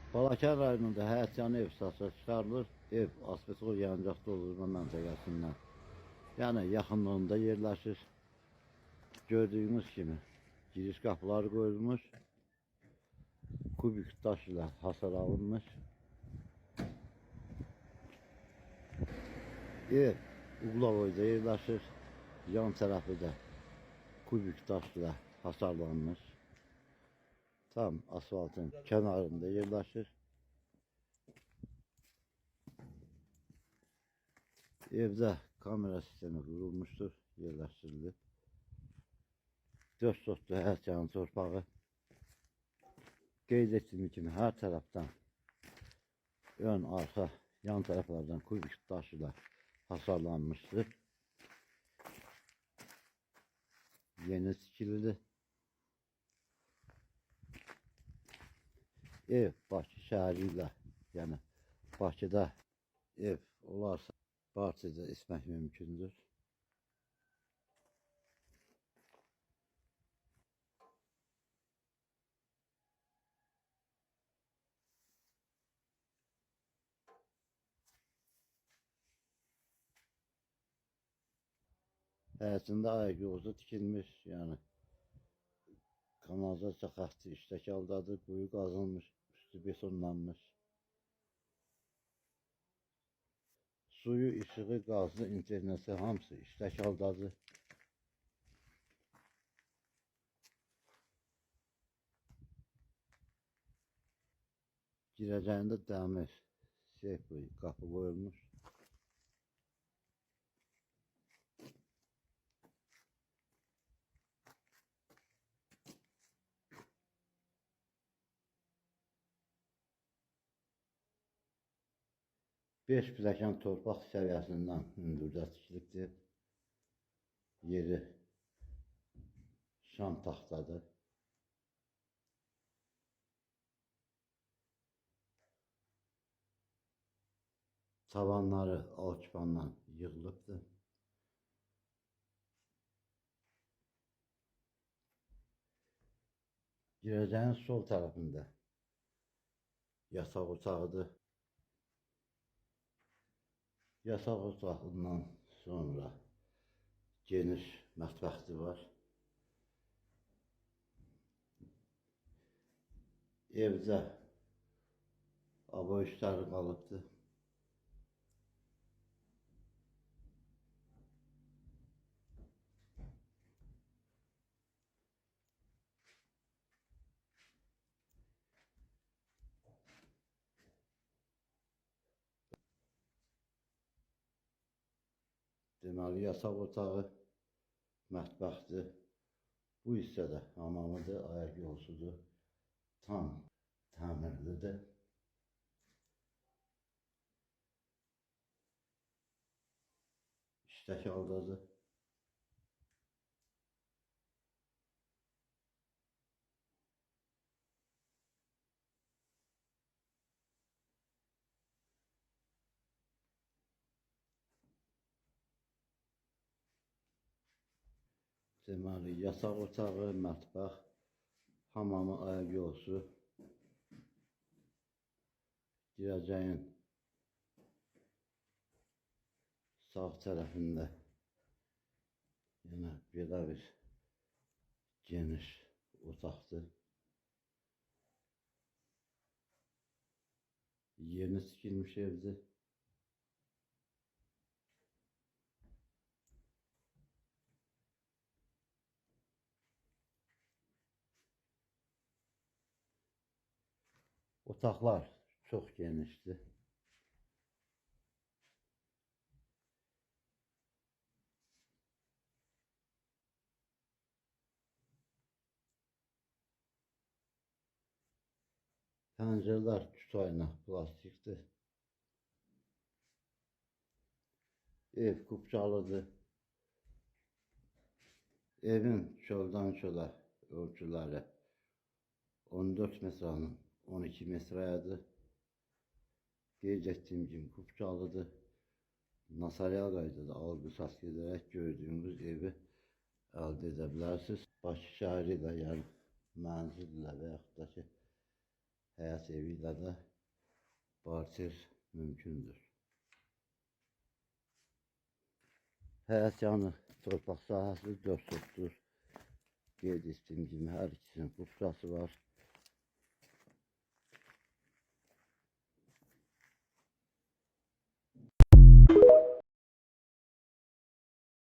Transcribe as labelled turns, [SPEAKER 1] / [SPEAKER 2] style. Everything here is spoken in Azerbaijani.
[SPEAKER 1] Balakən rayonunda həyətyanı ev satışa çıxarılır. Ev asbestol yanacaqda olur məntəqəsindən. Yəni yaxınlığında yerləşir. Gördüyünüz kimi giriş qapıları qoyulmuş. Kubik daş ilə hasar alınmış. Ev Uqlavoyda yerləşir. Yan tərəfi də kubik daş ilə hasarlanmış. Tam asfaltın kənarında yerləşir. Evdə kamera sistemi qurulmuşdur, yerləşdirilib. 4 sotlu həyətyanı torpağı. Qeyd etdiyim kimi hər tərəfdən ön, arxa, yan tərəflərdən kubik daş ilə hasarlanmışdır. Yeni tikilidir. Ev Bakı şəhəri ilə, yəni Bakıda ev olarsa Barçada ismək mümkündür. Həyətində ayaq yolusu tikilmiş, yəni kanalizasiya xətti işlək haldadır, quyu qazılmış, üstü betonlanmış. Suyu, işığı, qazı, interneti hamısı işlək haldadır. Girəcəyində dəmir seyf qapı qoyulmuş. Beş pilləkən torpaq səviyyəsindən hündürdə tikilibdir. Yeri şam taxtadır. Tavanları alçıpandan yığılıbdır. Girəcəyin sol tərəfində yataq otağıdır. Yataq otağından sonra geniş mətbəxi var. Evdə abo işləri qalıbdır. Deməli, yataq otağı, mətbəxdir. Bu hissədə hamamıdır, ayaq yolusudur. Tam təmirlidir. İşlək haldadır. Deməli, yataq otağı, mətbəx, hamamı, ayaq yolusu. Girəcəyin sağ tərəfində yenə belə bir geniş otaqdır. Yeni tikilmiş evdir. Otaqlar çox genişdir. Pəncərələr kütayla plastikdir. Ev kubcalıdır. Evin çöldən çölə ölçüləri 14 metrənin 12 metrəyədir. Qeyd etdiyim kimi kubcalıdır. Notarial qaydada alqı-satqı edərək gördüyünüz evi əldə edə bilərsiniz. Bakı şəhəri ilə, yəni mənzil ilə və yaxud da ki, həyat evi ilə də barter mümkündür. Həyat yanı torpaq sahəsi 4 sotdur. Qeyd etdiyim kimi hər ikisinin kupçası var.